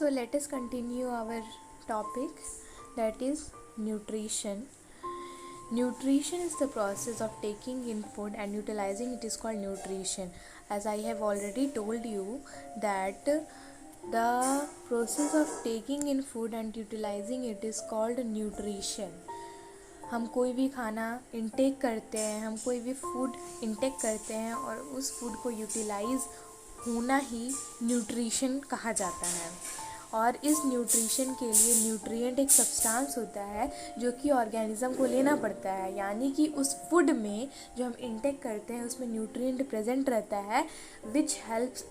So let us continue our topic, that is nutrition. Nutrition is the process of taking in food and utilizing it is called nutrition. As I have already told you that the process of taking in food and utilizing it is called nutrition. हम कोई भी खाना intake करते हैं, हम कोई भी food intake करते हैं और उस फूड को यूटिलाइज होना ही न्यूट्रिशन कहा जाता है. और इस न्यूट्रिशन के लिए न्यूट्रिएंट एक सब्सटेंस होता है जो कि ऑर्गेनिज्म को लेना पड़ता है, यानी कि उस फूड में जो हम इंटेक करते हैं उसमें न्यूट्रिएंट प्रेजेंट रहता है which helps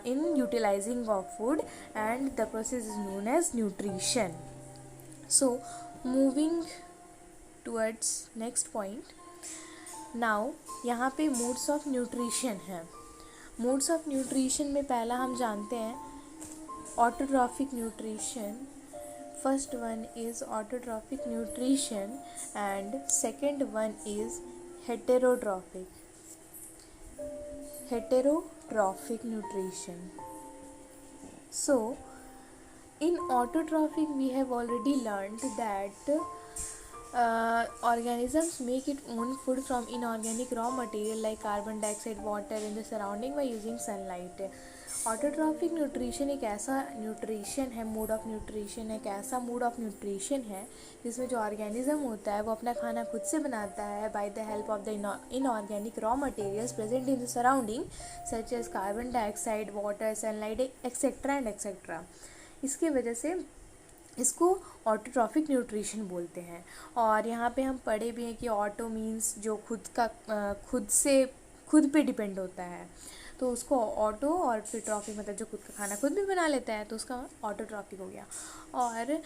in utilising of food and the process is known as nutrition. So moving towards next point. Now यहाँ पे मोड्स ऑफ न्यूट्रिशन है. मोड्स ऑफ न्यूट्रिशन में पहला हम जानते हैं autotrophic nutrition. First one is autotrophic nutrition and second one is heterotrophic nutrition. So in autotrophic we have already learned that organisms make its own food from inorganic raw material like carbon dioxide, water in the surrounding by using sunlight. Autotrophic nutrition एक ऐसा nutrition है, mode of nutrition एक ऐसा mode of nutrition है जिसमें जो organism होता है वो अपना खाना खुद से बनाता है by the help of the inorganic raw materials present in the surrounding such as carbon dioxide, water, sunlight etcetera and etcetera. इसकी वजह से इसको ऑटोट्रॉफिक न्यूट्रिशन बोलते हैं. और यहाँ पे हम पढ़े भी हैं कि ऑटो मीन्स जो खुद पे डिपेंड होता है, तो उसको ऑटो और फिर ट्रॉफिक मतलब जो खुद का खाना खुद भी बना लेता है तो उसका ऑटोट्रॉफिक हो गया. और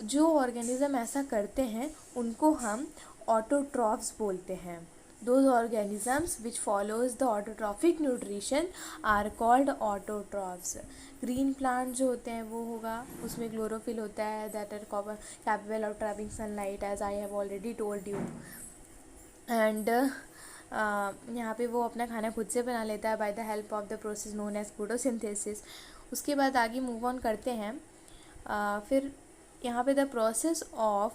जो ऑर्गेनिज्म ऐसा करते हैं उनको हम ऑटोट्रॉफ्स बोलते हैं. Those organisms which follows the autotrophic nutrition are called autotrophs. Green plant जो होते हैं वो होगा, उसमें क्लोरोफिल होता है that are capable of trapping sunlight as I have already told you. And यहाँ पे वो अपना खाना खुद से बना लेता है by the help of the process known as photosynthesis. उसके बाद आगे मूव ऑन करते हैं. फिर यहाँ पे the process of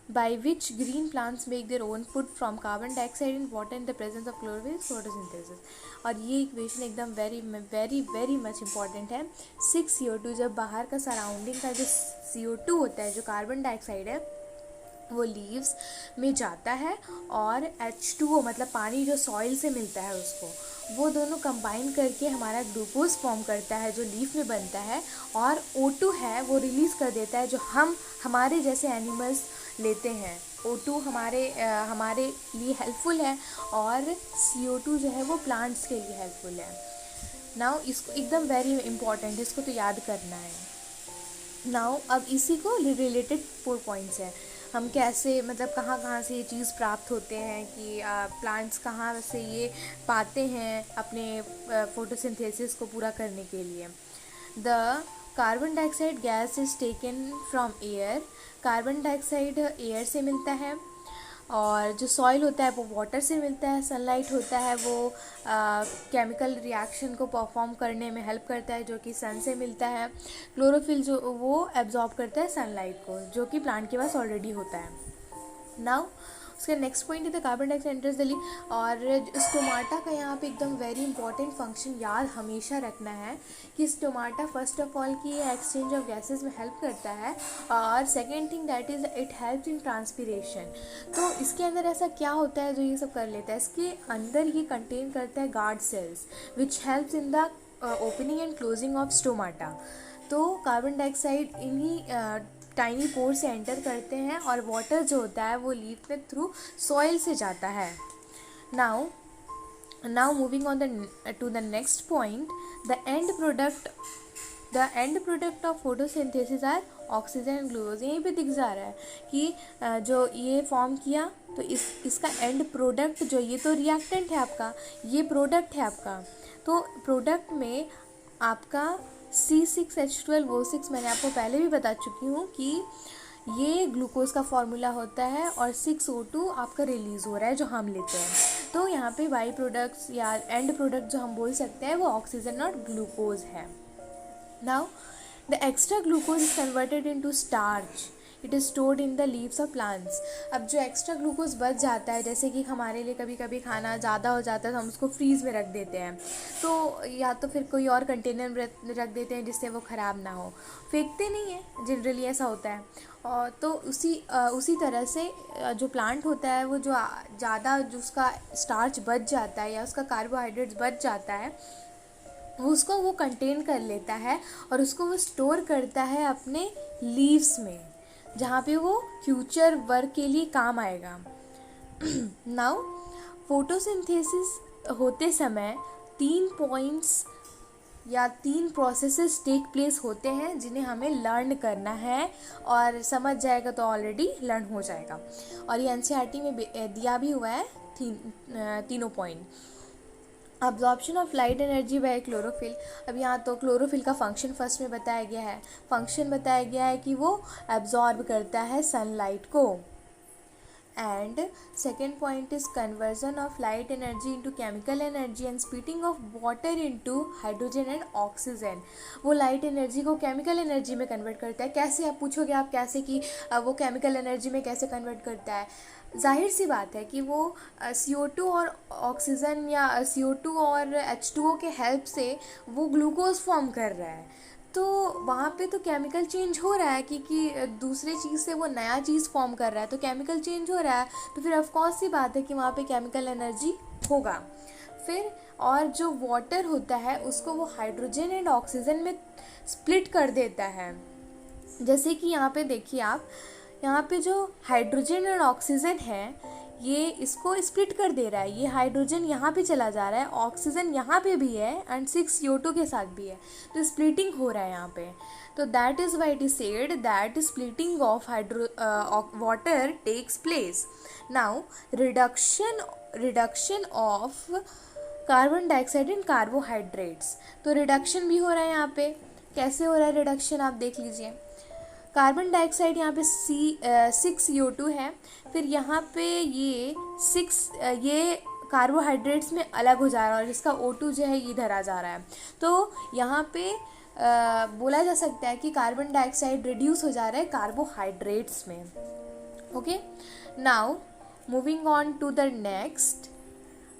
by which green plants make their own food from carbon dioxide and water in the presence of chlorophyll photosynthesis. और ये इक्वेशन एकदम वेरी मच इम्पॉर्टेंट है. 6CO2 जब बाहर का सराउंडिंग का जो CO2 होता है, जो कार्बन डाइऑक्साइड है, वो लीव्स में जाता है और H2O मतलब पानी जो सॉइल से मिलता है उसको, वो दोनों कंबाइन करके हमारा ग्लूकोज फॉर्म करता है जो लीफ में बनता है, और O2 है वो रिलीज़ कर देता है जो हमारे जैसे एनिमल्स लेते हैं. O2 हमारे लिए हेल्पफुल है और CO2 जो है वो प्लांट्स के लिए हेल्पफुल है. नाउ इसको एकदम वेरी इंपॉर्टेंट, इसको तो याद करना है. नाउ अब इसी को रिलेटेड 4 पॉइंट्स हैं. हम कैसे मतलब कहाँ से ये चीज़ प्राप्त होते हैं कि प्लांट्स कहाँ से ये पाते हैं अपने फोटोसिंथेसिस को पूरा करने के लिए. The carbon dioxide gas is taken from air. Carbon dioxide air से मिलता है, और जो सॉइल होता है वो वाटर से मिलता है. सनलाइट होता है वो केमिकल रिएक्शन को परफॉर्म करने में हेल्प करता है जो कि सन से मिलता है. क्लोरोफिल जो वो एब्जॉर्ब करता है सनलाइट को, जो कि प्लांट के पास ऑलरेडी होता है. नाउ उसका नेक्स्ट पॉइंट है the carbon dioxide enters the leaf. और स्टोमाटा का यहाँ पे एकदम वेरी इंपॉर्टेंट फंक्शन याद हमेशा रखना है कि स्टोमाटा फर्स्ट ऑफ ऑल की एक्सचेंज ऑफ गैसेस में हेल्प करता है, और second thing that is it helps in transpiration. तो इसके अंदर ऐसा क्या होता है जो ये सब कर लेता है? इसके अंदर ये कंटेन करता है guard cells which helps in the opening and closing of stomata. तो कार्बन डाइऑक्साइड इन्हीं टाइनी पोर से एंटर करते हैं और वाटर जो होता है वो लीफ में थ्रू सॉइल से जाता है. Now moving on to the next point. The end product of photosynthesis are oxygen and glucose. यहीं पे दिख जा रहा है कि जो ये फॉर्म किया तो इसका एंड प्रोडक्ट जो ये तो रिएक्टेंट है आपका, ये प्रोडक्ट है आपका. तो प्रोडक्ट में आपका C6H12O6 मैंने आपको पहले भी बता चुकी हूँ कि ये ग्लूकोज का फॉर्मूला होता है और 6O2 आपका रिलीज़ हो रहा है जो हम लेते हैं. तो यहाँ पे बाई प्रोडक्ट्स या एंड प्रोडक्ट जो हम बोल सकते हैं वो ऑक्सीजन और ग्लूकोज है. Now The extra glucose is converted into starch. It is stored in the leaves of plants. अब जो एक्स्ट्रा ग्लूकोज बच जाता है, जैसे कि हमारे लिए कभी कभी खाना ज़्यादा हो जाता है तो हम उसको फ्रीज़ में रख देते हैं, तो या तो फिर कोई और कंटेनर में रख देते हैं जिससे वो ख़राब ना हो, फेंकते नहीं है, जनरली ऐसा होता है। और तो उसी तरह से जो प्लांट होता है वो जो ज़्यादा जो उसका स्टार्च बच जाता है या उसका कार्बोहाइड्रेट्स बच जाता है, उसको वो कंटेन कर लेता है और उसको वो स्टोर करता है अपने लीव्स में, जहाँ पे वो फ्यूचर वर्क के लिए काम आएगा। नाउ फोटोसिंथेसिस होते समय 3 पॉइंट्स या 3 प्रोसेसेस टेक प्लेस होते हैं जिन्हें हमें लर्न करना है, और समझ जाएगा तो ऑलरेडी लर्न हो जाएगा। और ये एनसीईआरटी में दिया भी हुआ है तीनों point. Absorption of light energy by chlorophyll. अब यहाँ तो क्लोरोफिल का फंक्शन फर्स्ट में बताया गया है। फंक्शन बताया गया है कि वो एब्जॉर्ब करता है सनलाइट को। And second point is conversion of light energy into chemical energy and splitting of water into hydrogen and oxygen. वो लाइट एनर्जी को केमिकल एनर्जी में कन्वर्ट करता है। कैसे, आप पूछोगे आप कैसे कि वो केमिकल एनर्जी में कैसे कन्वर्ट करता है। जाहिर सी बात है कि वो CO2 और ऑक्सीजन या CO2 और H2O के हेल्प से वो ग्लूकोज फॉर्म कर रहा है, तो वहाँ पे तो केमिकल चेंज हो रहा है, क्योंकि दूसरे चीज़ से वो नया चीज़ फॉर्म कर रहा है, तो केमिकल चेंज हो रहा है, तो फिर ऑफकोर्स सी बात है कि वहाँ पे केमिकल एनर्जी होगा। फिर और जो वाटर होता है उसको वो हाइड्रोजन एंड ऑक्सीजन में स्प्लिट कर देता है। जैसे कि यहाँ पे देखिए आप, यहाँ पे जो हाइड्रोजन और ऑक्सीजन है ये इसको स्प्लिट कर दे रहा है। ये हाइड्रोजन यहाँ पे चला जा रहा है, ऑक्सीजन यहाँ पे भी है एंड 6 CO2 के साथ भी है, तो स्प्लिटिंग हो रहा है यहाँ पे। तो that is why it is said that splitting of water takes place. Now reduction of carbon dioxide and carbohydrates. तो रिडक्शन भी हो रहा है यहाँ पे। कैसे हो रहा है रिडक्शन, आप देख लीजिए। कार्बन डाइऑक्साइड यहाँ पे 6 CO2 है, फिर यहाँ पे ये कार्बोहाइड्रेट्स में अलग हो जा रहा है और इसका O2 जो है इधर आ जा रहा है। तो यहाँ पे बोला जा सकता है कि कार्बन डाइऑक्साइड रिड्यूस हो जा रहा है कार्बोहाइड्रेट्स में। Okay, now moving on to the next,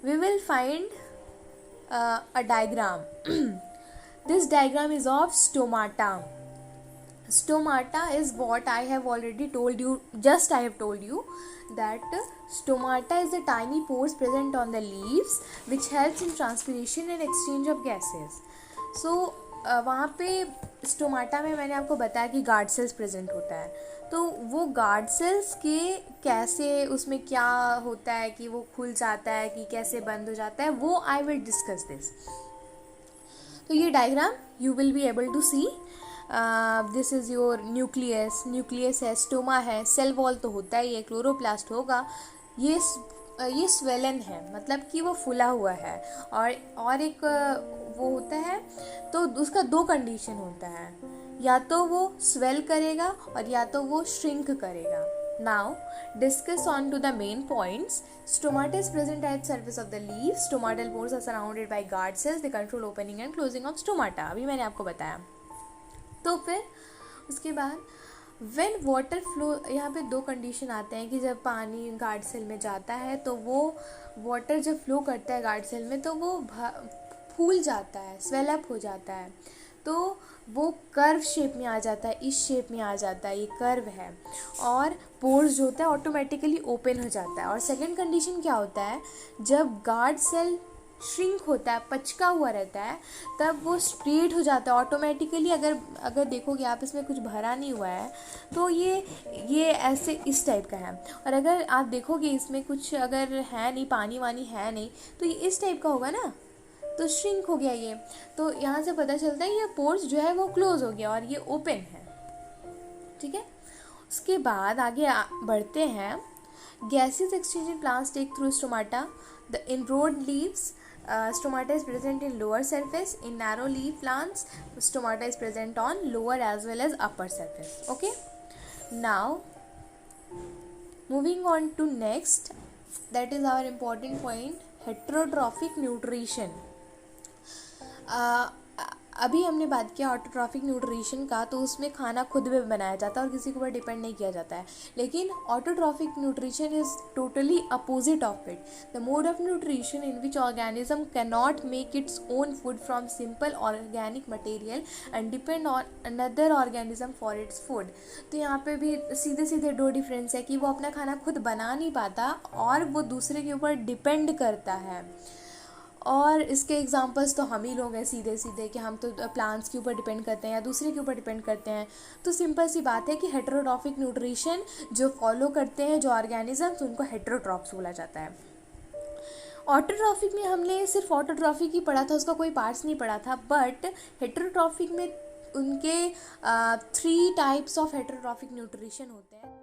we will find a diagram. This diagram is of stomata. Stomata is what I have already told you, I have told you that stomata is the tiny pores present on the leaves which helps in transpiration and exchange of gases. So वहाँ पे stomata में मैंने आपको बताया कि guard cells present होता है, तो वो गार्ड सेल्स के कैसे उसमें क्या होता है कि वो खुल जाता है कि कैसे बंद हो जाता है, वो आई विल डिस्कस दिस। तो ये diagram you will be able to see. This is your nucleus है, स्टोमा है, सेल वॉल तो होता ही है, क्लोरोप्लास्ट होगा, ये स्वेलन है, मतलब कि वो फूला हुआ है, और एक वो होता है, तो उसका 2 कंडीशन होता है, या तो वो स्वेल करेगा और या तो वो श्रिंक करेगा। Now discuss on to the main points. Stomata is present at surface of the leaf. Stomatal pores are surrounded by guard cells. They control opening and closing of stomata. अभी मैंने आपको बताया। तो फिर उसके बाद when water flow, यहाँ पे 2 कंडीशन आते हैं कि जब पानी गार्ड सेल में जाता है तो वो वाटर जब फ्लो करता है गार्ड सेल में तो वो फूल जाता है, स्वेल अप हो जाता है, तो वो कर्व शेप में आ जाता है, इस शेप में आ जाता है, ये कर्व है, और पोर्स जो होता है ऑटोमेटिकली ओपन हो जाता है। और सेकंड कंडीशन क्या होता है, जब गार्ड सेल श्रिंक होता है, पचका हुआ रहता है, तब वो स्प्रेड हो जाता है ऑटोमेटिकली। अगर देखोगे आप, इसमें कुछ भरा नहीं हुआ है, तो ये ऐसे इस टाइप का है, और अगर आप देखोगे इसमें कुछ अगर है नहीं, पानी वानी है नहीं, तो ये इस टाइप का होगा ना, तो श्रिंक हो गया ये। तो यहाँ से पता चलता है ये पोर्स जो है वो क्लोज हो गया और ये ओपन है। ठीक है, उसके बाद आगे बढ़ते हैं। Gases exchange in plants take through stomata. The inroad leaves, stomata is present in lower surface. In narrow leaf plants, stomata is present on lower as well as upper surface. Okay, now moving on to next, that is our important point, heterotrophic nutrition. अभी हमने बात किया autotrophic nutrition का, तो उसमें खाना खुद में बनाया जाता है और किसी के ऊपर डिपेंड नहीं किया जाता है। लेकिन autotrophic nutrition is totally opposite of it, the mode of nutrition in which organism can not make its own food from simple organic material and depend on another organism for its food. तो यहाँ पे भी सीधे सीधे दो difference है कि वो अपना खाना खुद बना नहीं पाता और वो दूसरे के ऊपर डिपेंड करता है। और इसके एग्जांपल्स तो हम ही लोग हैं सीधे सीधे, कि हम तो प्लांट्स के ऊपर डिपेंड करते हैं या दूसरे के ऊपर डिपेंड करते हैं। तो सिंपल सी बात है कि हेटेरोट्रॉफिक न्यूट्रिशन जो फॉलो करते हैं जो ऑर्गेनिजम्स, उनको हेटेरोट्रॉफ्स बोला जाता है। ऑटोट्रॉफिक में हमने सिर्फ ऑटोट्रॉफिक ही पढ़ा था, उसका कोई पार्ट्स नहीं पढ़ा था, बट हेटेरोट्रॉफिक में उनके 3 टाइप्स ऑफ हेटेरोट्रॉफिक न्यूट्रिशन होते हैं।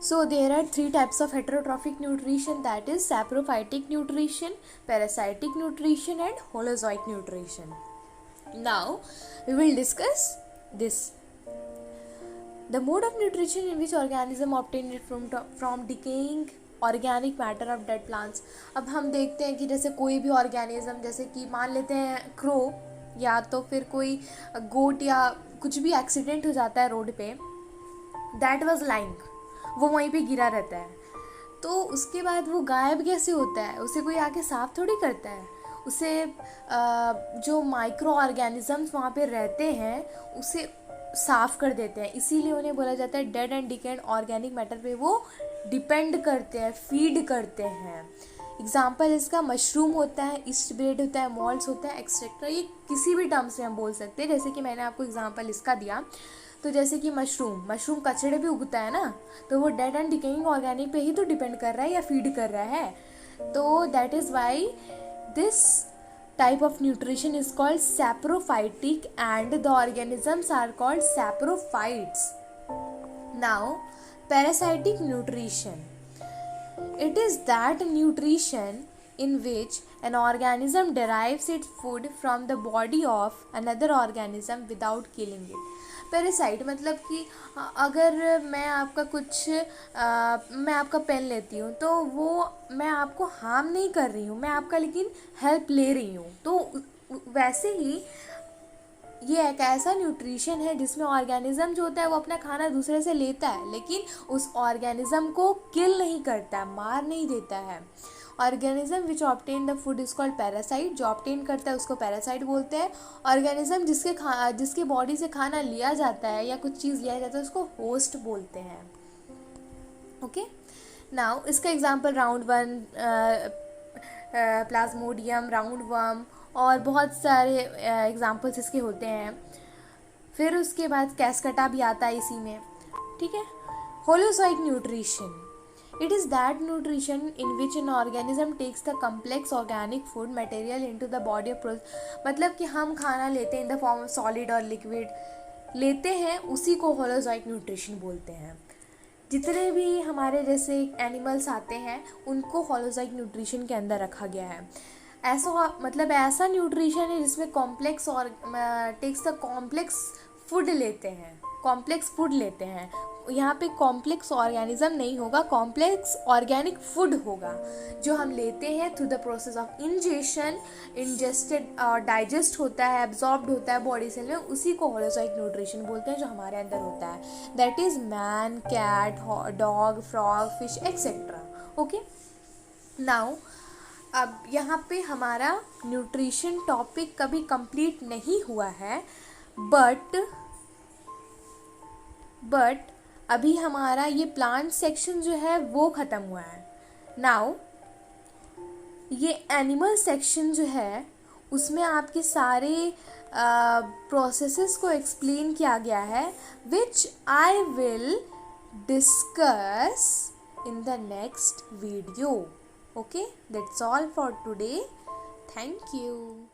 So there are 3 types of heterotrophic nutrition, that is saprophytic nutrition, parasitic nutrition and holozoic nutrition. Now we will discuss this. The mode of nutrition in which organism obtain it from decaying organic matter of dead plants. अब हम देखते हैं कि जैसे कोई भी organism, जैसे कि मान लेते हैं क्रो या तो फिर कोई गोट या कुछ भी एक्सीडेंट हो जाता है रोड पे, दैट वाज लाइंग, वो वहीं पे गिरा रहता है, तो उसके बाद वो गायब कैसे होता है? उसे कोई आके साफ थोड़ी करता है, उसे जो माइक्रो ऑर्गेनिजम्स वहाँ पे रहते हैं उसे साफ कर देते हैं। इसीलिए उन्हें बोला जाता है dead and decade organic matter पे वो डिपेंड करते हैं, फीड करते हैं। एग्जाम्पल इसका मशरूम होता है, ईस्ट ब्रेड होता है, मॉल्ट्स होता है, एक्सेट्रा। ये किसी भी टर्म से हम बोल सकते हैं, जैसे कि मैंने आपको एग्जाम्पल इसका दिया। तो जैसे कि मशरूम कचड़े पे उगता है ना, तो वो डेड एंड डिकेइंग ऑर्गेनिक पे ही तो डिपेंड कर रहा है या फीड कर रहा है। तो that is why this type of nutrition is called saprophytic and the organisms are called saprophytes. Now, parasitic nutrition. It is that nutrition in which an organism derives its food from the body of another organism without killing it. Parasite मतलब कि अगर मैं आपका pen लेती हूँ तो वो मैं आपको हार्म नहीं कर रही हूँ, मैं आपका लेकिन हेल्प ले रही हूँ। तो वैसे ही ये एक ऐसा न्यूट्रिशन है जिसमें ऑर्गेनिज्म जो होता है वो अपना खाना दूसरे से लेता है, लेकिन उस ऑर्गेनिज्म को किल नहीं करता, मार नहीं देता है। Organism which obtain the food is called parasite, जो ऑब्टेन करता है उसको पैरासाइट बोलते हैं। ऑर्गेनिज्म जिसके बॉडी से खाना लिया जाता है या कुछ चीज़ लिया जाता है उसको होस्ट बोलते हैं। ओके, नाउ इसका example round one, Plasmodium, round worm और बहुत सारे एग्जांपल्स इसके होते हैं। फिर उसके बाद कैस्कटा भी आता है इसी में, ठीक है। Holozoic nutrition, it is that nutrition in which an organism takes the complex organic food material into the body of मतलब कि हम खाना लेते हैं in the form of solid और liquid लेते हैं, उसी को होलोजोइक न्यूट्रिशन बोलते हैं। जितने भी हमारे जैसे एनिमल्स आते हैं उनको होलोजोइक न्यूट्रिशन के अंदर रखा गया है। ऐसा न्यूट्रिशन है जिसमें कॉम्प्लेक्स और टेक्स द कॉम्प्लेक्स फूड लेते हैं। यहाँ पे कॉम्प्लेक्स ऑर्गेनिज्म नहीं होगा, कॉम्प्लेक्स ऑर्गेनिक फूड होगा जो हम लेते हैं through the process of ingested digest होता है, एब्जॉर्ब्ड होता है बॉडी सेल में, उसी को होलोजोइक न्यूट्रिशन बोलते हैं जो हमारे अंदर होता है। That is man, cat, dog, frog, fish etcetera. Okay, now अब यहाँ पे हमारा न्यूट्रिशन टॉपिक कभी कंप्लीट नहीं हुआ है, बट अभी हमारा ये प्लांट सेक्शन जो है वो ख़त्म हुआ है। नाउ ये एनिमल सेक्शन जो है उसमें आपके सारे प्रोसेसेस को एक्सप्लेन किया गया है, which I will discuss in the next video. Okay, that's all for today. Thank you.